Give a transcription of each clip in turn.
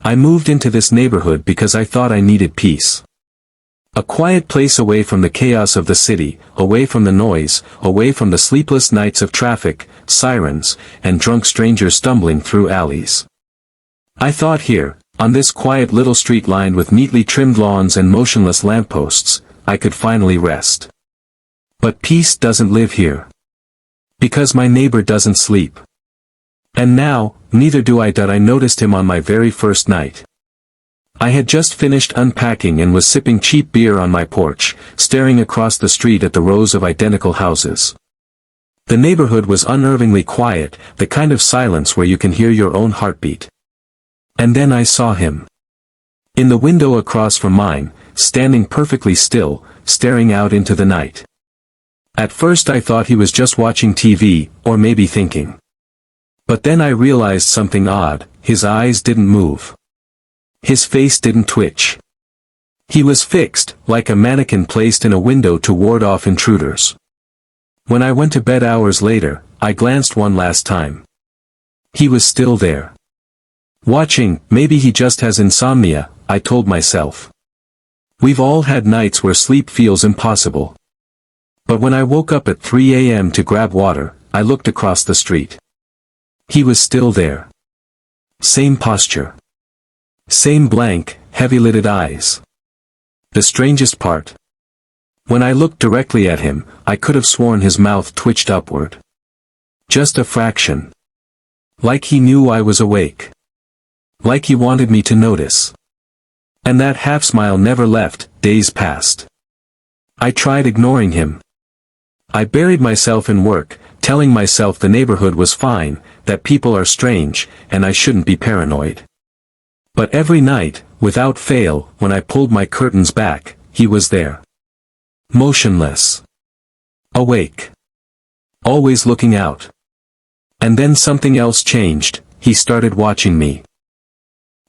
I moved into this neighborhood because I thought I needed peace. A quiet place away from the chaos of the city, away from the noise, away from the sleepless nights of traffic, sirens, and drunk strangers stumbling through alleys. I thought here, on this quiet little street lined with neatly trimmed lawns and motionless lampposts, I could finally rest. But peace doesn't live here. Because my neighbor doesn't sleep. And now, neither do I. I noticed him on my very first night. I had just finished unpacking and was sipping cheap beer on my porch, staring across the street at the rows of identical houses. The neighborhood was unnervingly quiet, the kind of silence where you can hear your own heartbeat. And then I saw him. In the window across from mine, standing perfectly still, staring out into the night. At first I thought he was just watching TV, or maybe thinking. But then I realized something odd. His eyes didn't move. His face didn't twitch. He was fixed, like a mannequin placed in a window to ward off intruders. When I went to bed hours later, I glanced one last time. He was still there. Watching. Maybe he just has insomnia, I told myself. We've all had nights where sleep feels impossible. But when I woke up at 3 a.m. to grab water, I looked across the street. He was still there. Same posture. Same blank, heavy-lidded eyes. The strangest part. When I looked directly at him, I could have sworn his mouth twitched upward. Just a fraction. Like he knew I was awake. Like he wanted me to notice. And that half-smile never left. Days passed. I tried ignoring him. I buried myself in work, telling myself the neighborhood was fine, that people are strange, and I shouldn't be paranoid. But every night, without fail, when I pulled my curtains back, he was there. Motionless. Awake. Always looking out. And then something else changed. He started watching me.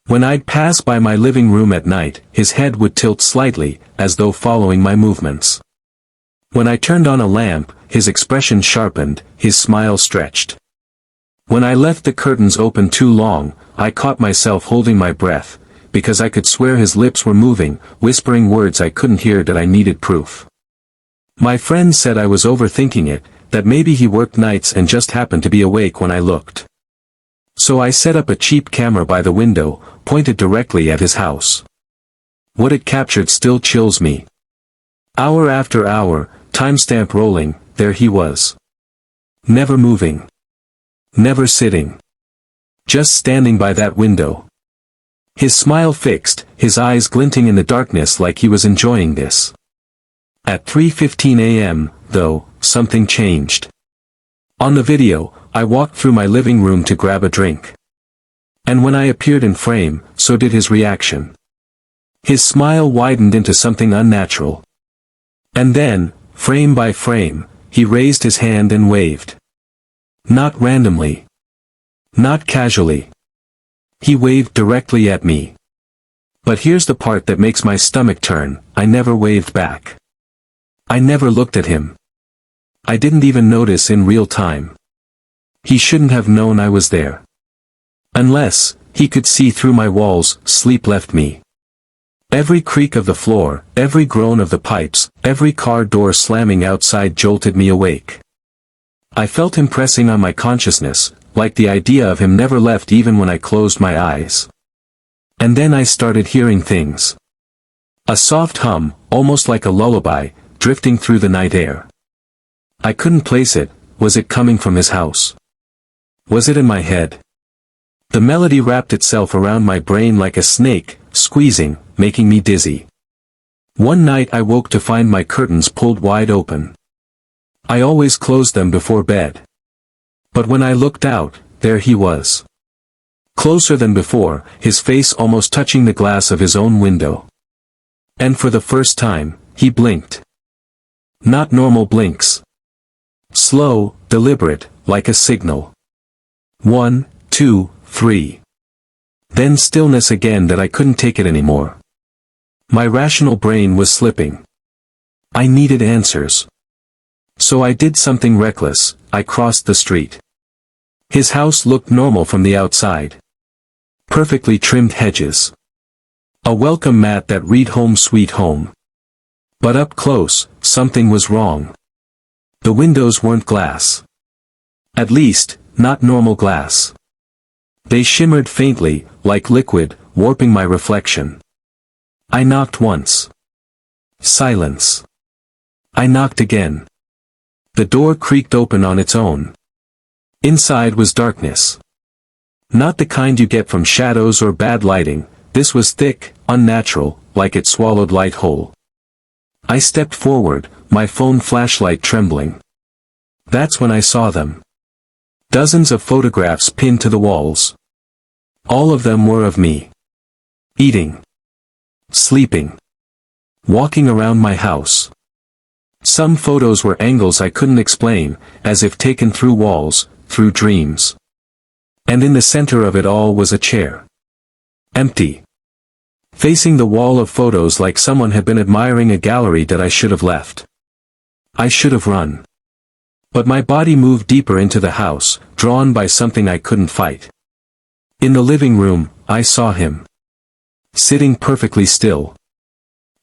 When I'd pass by my living room at night, his head would tilt slightly, as though following my movements. When I turned on a lamp, his expression sharpened, his smile stretched. When I left the curtains open too long, I caught myself holding my breath, because I could swear his lips were moving, whispering words I couldn't hear that I needed proof. My friend said I was overthinking it, that maybe he worked nights and just happened to be awake when I looked. So I set up a cheap camera by the window, pointed directly at his house. What it captured still chills me. Hour after hour, timestamp rolling, there he was. Never moving. Never sitting. Just standing by that window. His smile fixed, his eyes glinting in the darkness like he was enjoying this. At 3:15 a.m., though, something changed. On the video, I walked through my living room to grab a drink. And when I appeared in frame, so did his reaction. His smile widened into something unnatural. And then, frame by frame, he raised his hand and waved. Not randomly. Not casually. He waved directly at me. But here's the part that makes my stomach turn, I never waved back. I never looked at him. I didn't even notice in real time. He shouldn't have known I was there. Unless, he could see through my walls. Sleep left me. Every creak of the floor, every groan of the pipes, every car door slamming outside jolted me awake. I felt him pressing on my consciousness, like the idea of him never left even when I closed my eyes. And then I started hearing things. A soft hum, almost like a lullaby, drifting through the night air. I couldn't place it. Was it coming from his house? Was it in my head? The melody wrapped itself around my brain like a snake, squeezing, making me dizzy. One night I woke to find my curtains pulled wide open. I always closed them before bed. But when I looked out, there he was. Closer than before, his face almost touching the glass of his own window. And for the first time, he blinked. Not normal blinks. Slow, deliberate, like a signal. 1, 2, 3. Then stillness again that I couldn't take it anymore. My rational brain was slipping. I needed answers. So I did something reckless. I crossed the street. His house looked normal from the outside. Perfectly trimmed hedges. A welcome mat that read "Home Sweet Home." But up close, something was wrong. The windows weren't glass. At least, not normal glass. They shimmered faintly, like liquid, warping my reflection. I knocked once. Silence. I knocked again. The door creaked open on its own. Inside was darkness. Not the kind you get from shadows or bad lighting. This was thick, unnatural, like it swallowed light whole. I stepped forward, my phone flashlight trembling. That's when I saw them. Dozens of photographs pinned to the walls. All of them were of me. Eating. Sleeping. Walking around my house. Some photos were angles I couldn't explain, as if taken through walls, through dreams. And in the center of it all was a chair. Empty. Facing the wall of photos like someone had been admiring a gallery that I should have left. I should have run. But my body moved deeper into the house, drawn by something I couldn't fight. In the living room, I saw him. Sitting perfectly still.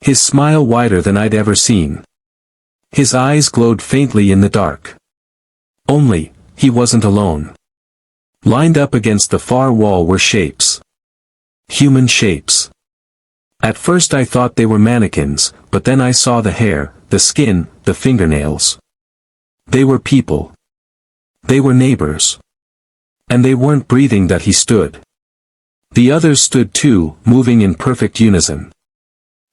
His smile wider than I'd ever seen. His eyes glowed faintly in the dark. Only, he wasn't alone. Lined up against the far wall were shapes. Human shapes. At first I thought they were mannequins, but then I saw the hair, the skin, the fingernails. They were people. They were neighbors. And they weren't breathing that he stood. The others stood too, moving in perfect unison.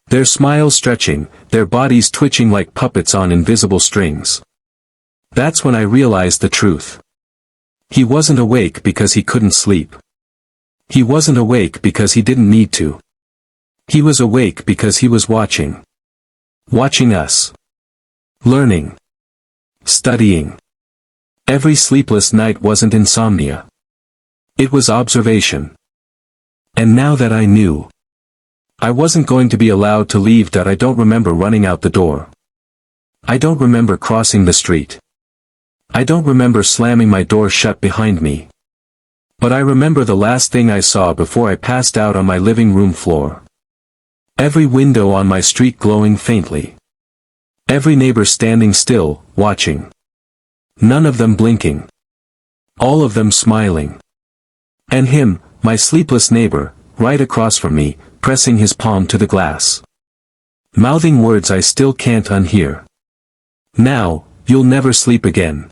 Their smiles stretching, their bodies twitching like puppets on invisible strings. That's when I realized the truth. He wasn't awake because he couldn't sleep. He wasn't awake because he didn't need to. He was awake because he was watching. Watching us. Learning. Studying. Every sleepless night wasn't insomnia. It was observation. And now that I knew, I wasn't going to be allowed to leave. That I don't remember running out the door. I don't remember crossing the street. I don't remember slamming my door shut behind me. But I remember the last thing I saw before I passed out on my living room floor. Every window on my street glowing faintly. Every neighbor standing still, watching. None of them blinking. All of them smiling. And him, my sleepless neighbor, right across from me, pressing his palm to the glass. Mouthing words I still can't unhear. Now, you'll never sleep again.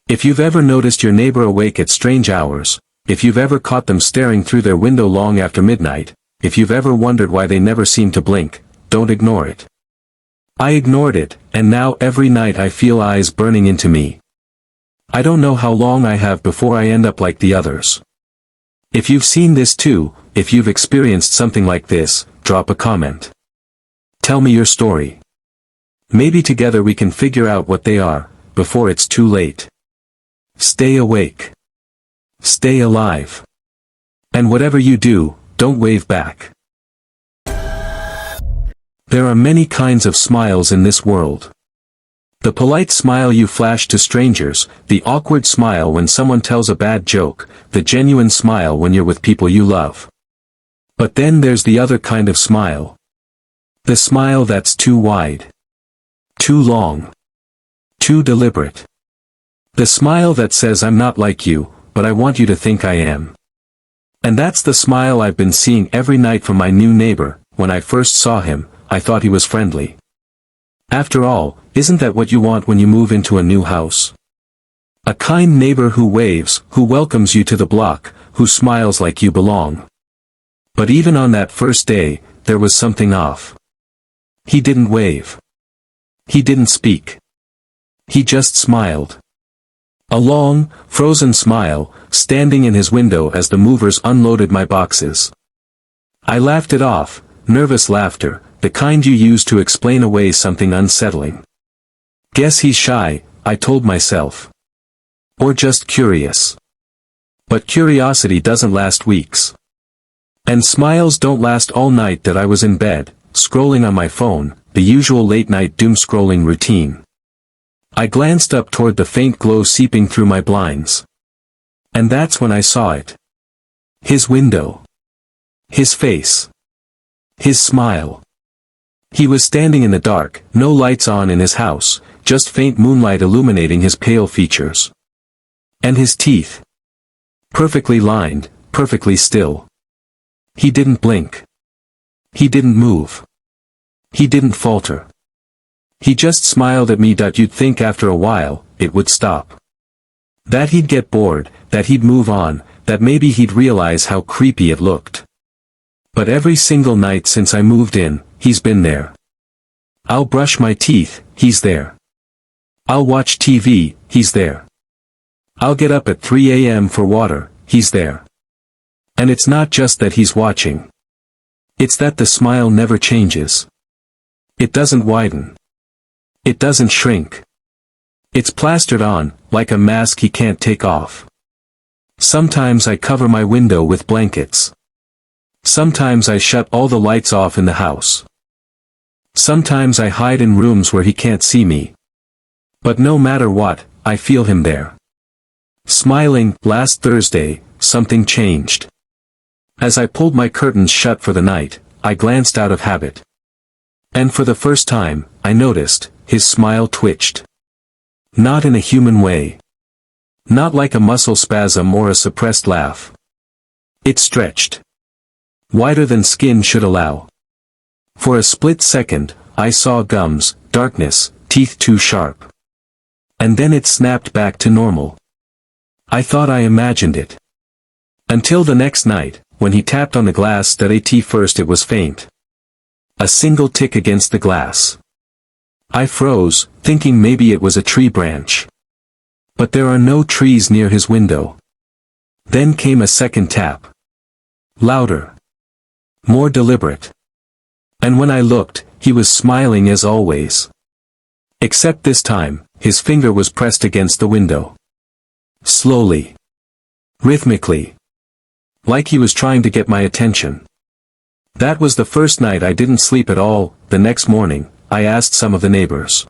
If you've ever noticed your neighbor awake at strange hours, if you've ever caught them staring through their window long after midnight, if you've ever wondered why they never seem to blink, don't ignore it. I ignored it, and now every night I feel eyes burning into me. I don't know how long I have before I end up like the others. If you've seen this too, if you've experienced something like this, drop a comment. Tell me your story. Maybe together we can figure out what they are, before it's too late. Stay awake. Stay alive. And whatever you do, don't wave back. There are many kinds of smiles in this world. The polite smile you flash to strangers, the awkward smile when someone tells a bad joke, the genuine smile when you're with people you love. But then there's the other kind of smile. The smile that's too wide. Too long. Too deliberate. The smile that says I'm not like you, but I want you to think I am. And that's the smile I've been seeing every night from my new neighbor. When I first saw him, I thought he was friendly. After all, isn't that what you want when you move into a new house? A kind neighbor who waves, who welcomes you to the block, who smiles like you belong. But even on that first day, there was something off. He didn't wave. He didn't speak. He just smiled. A long, frozen smile, standing in his window as the movers unloaded my boxes. I laughed it off, nervous laughter, the kind you use to explain away something unsettling. Guess he's shy, I told myself. Or just curious. But curiosity doesn't last weeks. And smiles don't last all night. That I was in bed, scrolling on my phone, the usual late-night doom-scrolling routine. I glanced up toward the faint glow seeping through my blinds. And that's when I saw it. His window. His face. His smile. He was standing in the dark, no lights on in his house, just faint moonlight illuminating his pale features. And his teeth. Perfectly lined, perfectly still. He didn't blink. He didn't move. He didn't falter. He just smiled at me. You'd think after a while, it would stop. That he'd get bored, that he'd move on, that maybe he'd realize how creepy it looked. But every single night since I moved in, he's been there. I'll brush my teeth, he's there. I'll watch TV, he's there. I'll get up at 3 a.m. for water, he's there. And it's not just that he's watching. It's that the smile never changes. It doesn't widen. It doesn't shrink. It's plastered on, like a mask he can't take off. Sometimes I cover my window with blankets. Sometimes I shut all the lights off in the house. Sometimes I hide in rooms where he can't see me. But no matter what, I feel him there. Smiling. Last Thursday, something changed. As I pulled my curtains shut for the night, I glanced out of habit. And for the first time, I noticed, his smile twitched. Not in a human way. Not like a muscle spasm or a suppressed laugh. It stretched. Wider than skin should allow. For a split second, I saw gums, darkness, teeth too sharp. And then it snapped back to normal. I thought I imagined it. Until the next night, when he tapped on the glass. At first it was faint. A single tick against the glass. I froze, thinking maybe it was a tree branch. But there are no trees near his window. Then came a second tap. Louder. More deliberate. And when I looked, he was smiling as always. Except this time, his finger was pressed against the window. Slowly. Rhythmically. Like he was trying to get my attention. That was the first night I didn't sleep at all. The next morning, I asked some of the neighbors.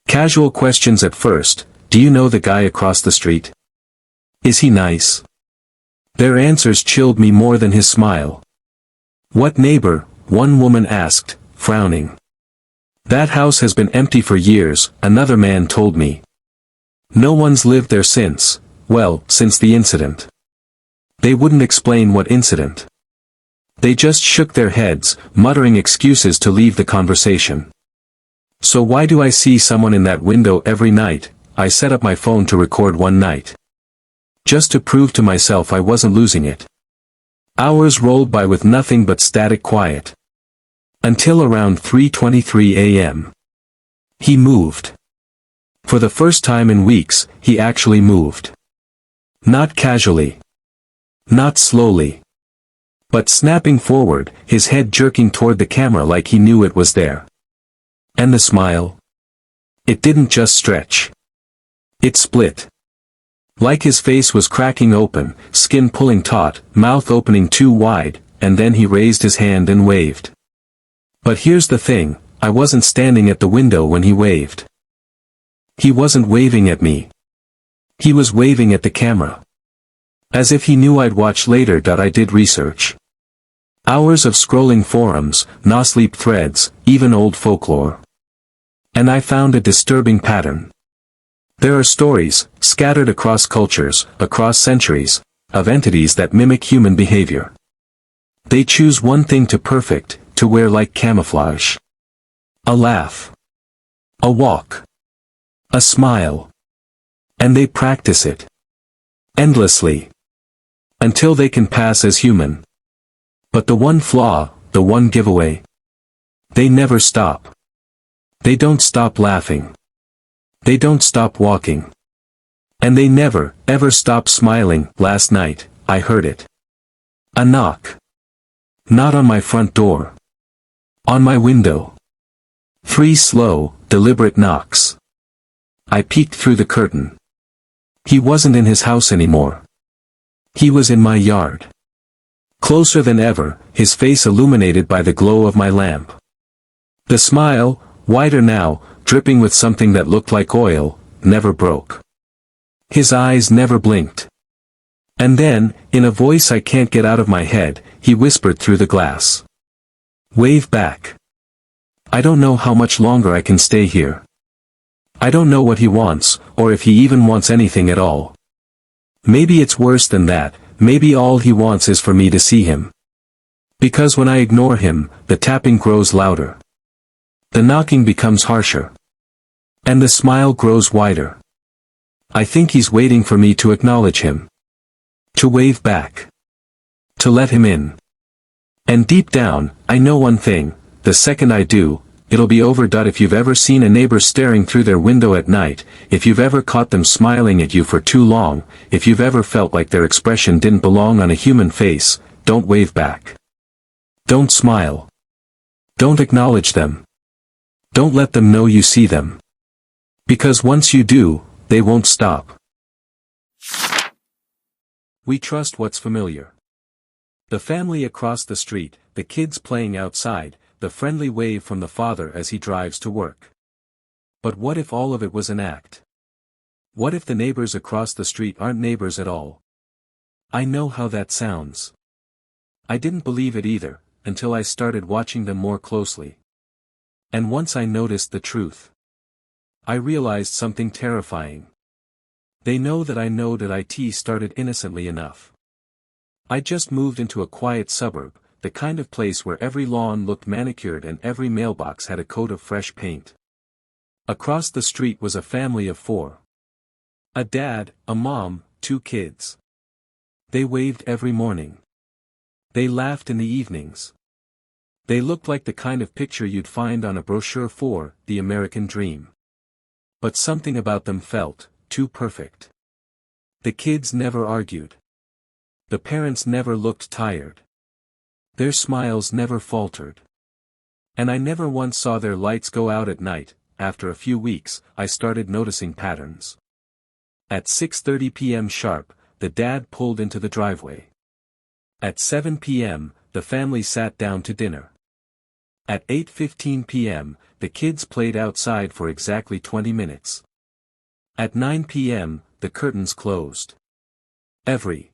Casual questions at first. Do you know the guy across the street? Is he nice? Their answers chilled me more than his smile. What neighbor? One woman asked, frowning. That house has been empty for years, another man told me. No one's lived there since, well, since the incident. They wouldn't explain what incident. They just shook their heads, muttering excuses to leave the conversation. So why do I see someone in that window every night? I set up my phone to record one night. Just to prove to myself I wasn't losing it. Hours rolled by with nothing but static quiet. Until around 3:23 a.m. He moved. For the first time in weeks, he actually moved. Not casually. Not slowly. But snapping forward, his head jerking toward the camera like he knew it was there. And the smile? It didn't just stretch. It split. Like his face was cracking open, skin pulling taut, mouth opening too wide, and then he raised his hand and waved. But here's the thing, I wasn't standing at the window when he waved. He wasn't waving at me. He was waving at the camera. As if he knew I'd watch later. I did research. Hours of scrolling forums, no-sleep threads, even old folklore. And I found a disturbing pattern. There are stories, scattered across cultures, across centuries, of entities that mimic human behavior. They choose one thing to perfect, to wear like camouflage. A laugh. A walk. A smile. And they practice it. Endlessly. Until they can pass as human. But the one flaw, the one giveaway. They never stop. They don't stop laughing. They don't stop walking. And they never, ever stop smiling. Last night, I heard it. A knock. Not on my front door. On my window. 3 slow, deliberate knocks. I peeked through the curtain. He wasn't in his house anymore. He was in my yard. Closer than ever, his face illuminated by the glow of my lamp. The smile, wider now, dripping with something that looked like oil, never broke. His eyes never blinked. And then, in a voice I can't get out of my head, he whispered through the glass. Wave back. I don't know how much longer I can stay here. I don't know what he wants, or if he even wants anything at all. Maybe it's worse than that, maybe all he wants is for me to see him. Because when I ignore him, the tapping grows louder. The knocking becomes harsher. And the smile grows wider. I think he's waiting for me to acknowledge him. To wave back. To let him in. And deep down, I know one thing, the second I do, it'll be over. If you've ever seen a neighbor staring through their window at night, if you've ever caught them smiling at you for too long, if you've ever felt like their expression didn't belong on a human face, don't wave back. Don't smile. Don't acknowledge them. Don't let them know you see them. Because once you do, they won't stop. We trust what's familiar. The family across the street, the kids playing outside, the friendly wave from the father as he drives to work. But what if all of it was an act? What if the neighbors across the street aren't neighbors at all? I know how that sounds. I didn't believe it either, until I started watching them more closely. And once I noticed the truth, I realized something terrifying. They know that I know that it started innocently enough. I just moved into a quiet suburb, the kind of place where every lawn looked manicured and every mailbox had a coat of fresh paint. Across the street was a family of 4. A dad, a mom, 2 kids. They waved every morning. They laughed in the evenings. They looked like the kind of picture you'd find on a brochure for the American dream. But something about them felt too perfect. The kids never argued. The parents never looked tired. Their smiles never faltered. And I never once saw their lights go out at night. After a few weeks, I started noticing patterns. At 6:30 p.m. sharp, the dad pulled into the driveway. At 7 p.m., the family sat down to dinner. At 8:15 p.m., the kids played outside for exactly 20 minutes. At 9 p.m., the curtains closed. Every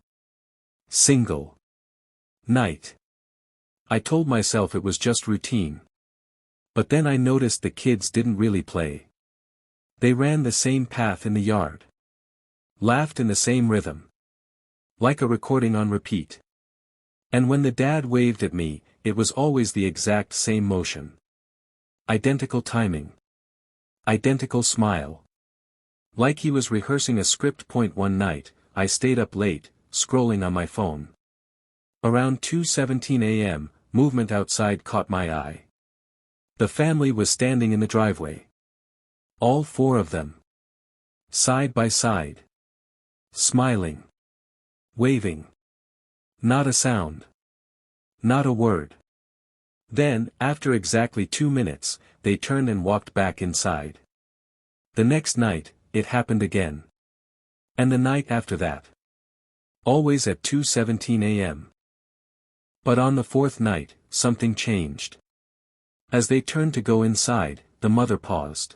single night. I told myself it was just routine. But then I noticed the kids didn't really play. They ran the same path in the yard. Laughed in the same rhythm. Like a recording on repeat. And when the dad waved at me, it was always the exact same motion. Identical timing. Identical smile. Like he was rehearsing a script. One night, I stayed up late, scrolling on my phone. Around 2:17 a.m., movement outside caught my eye. The family was standing in the driveway. All 4 of them. Side by side. Smiling. Waving. Not a sound. Not a word. Then, after exactly 2 minutes, they turned and walked back inside. The next night, it happened again. And the night after that. Always at 2:17 a.m. But on the 4th night, something changed. As they turned to go inside, the mother paused.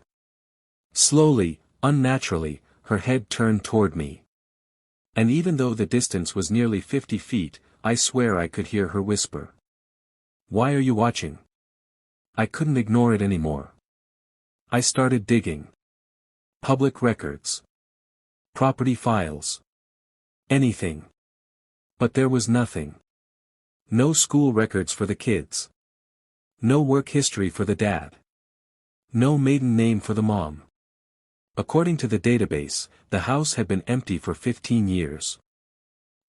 Slowly, unnaturally, her head turned toward me. And even though the distance was nearly 50 feet, I swear I could hear her whisper. Why are you watching? I couldn't ignore it anymore. I started digging. Public records. Property files. Anything. But there was nothing. No school records for the kids. No work history for the dad. No maiden name for the mom. According to the database, the house had been empty for 15 years.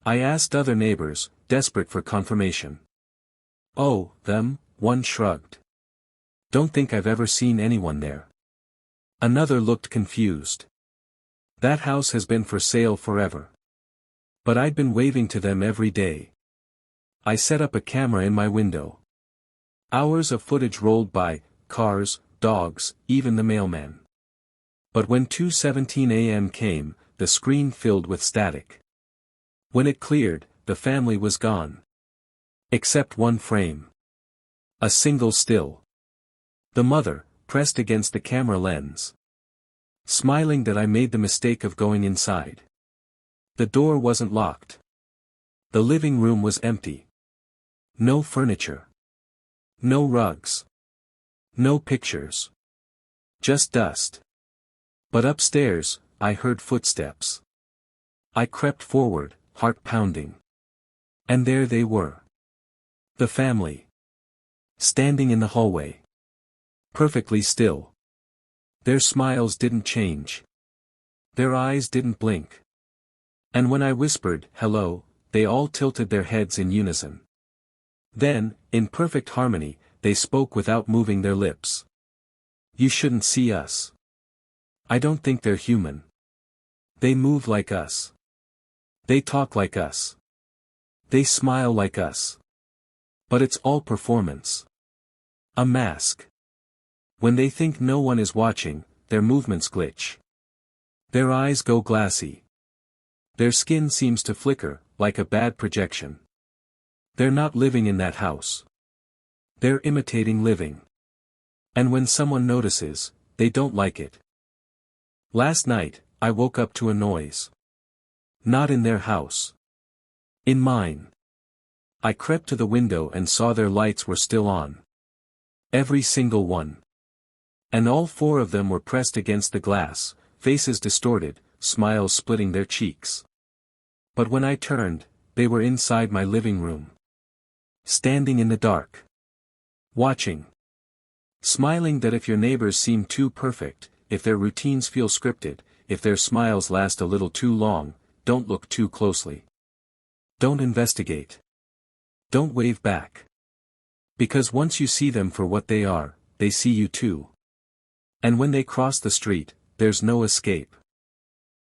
I asked other neighbors, desperate for confirmation. Oh, them, one shrugged. Don't think I've ever seen anyone there. Another looked confused. That house has been for sale forever. But I'd been waving to them every day. I set up a camera in my window. Hours of footage rolled by, cars, dogs, even the mailman. But when 2:17 a.m. came, the screen filled with static. When it cleared, the family was gone. Except one frame. A single still. The mother, pressed against the camera lens. Smiling that I made the mistake of going inside. The door wasn't locked. The living room was empty. No furniture. No rugs. No pictures. Just dust. But upstairs, I heard footsteps. I crept forward, heart pounding. And there they were. The family. Standing in the hallway. Perfectly still. Their smiles didn't change. Their eyes didn't blink. And when I whispered, "Hello," they all tilted their heads in unison. Then, in perfect harmony, they spoke without moving their lips. "You shouldn't see us. I don't think they're human. They move like us. They talk like us. They smile like us. But it's all performance. A mask. When they think no one is watching, their movements glitch. Their eyes go glassy. Their skin seems to flicker, like a bad projection. They're not living in that house. They're imitating living. And when someone notices, they don't like it. Last night, I woke up to a noise. Not in their house. In mine. I crept to the window and saw their lights were still on. Every single one. And all four of them were pressed against the glass, faces distorted, smiles splitting their cheeks. But when I turned, they were inside my living room. Standing in the dark. Watching. Smiling that if your neighbors seem too perfect, if their routines feel scripted, if their smiles last a little too long, don't look too closely. Don't investigate. Don't wave back. Because once you see them for what they are, they see you too. And when they cross the street, there's no escape.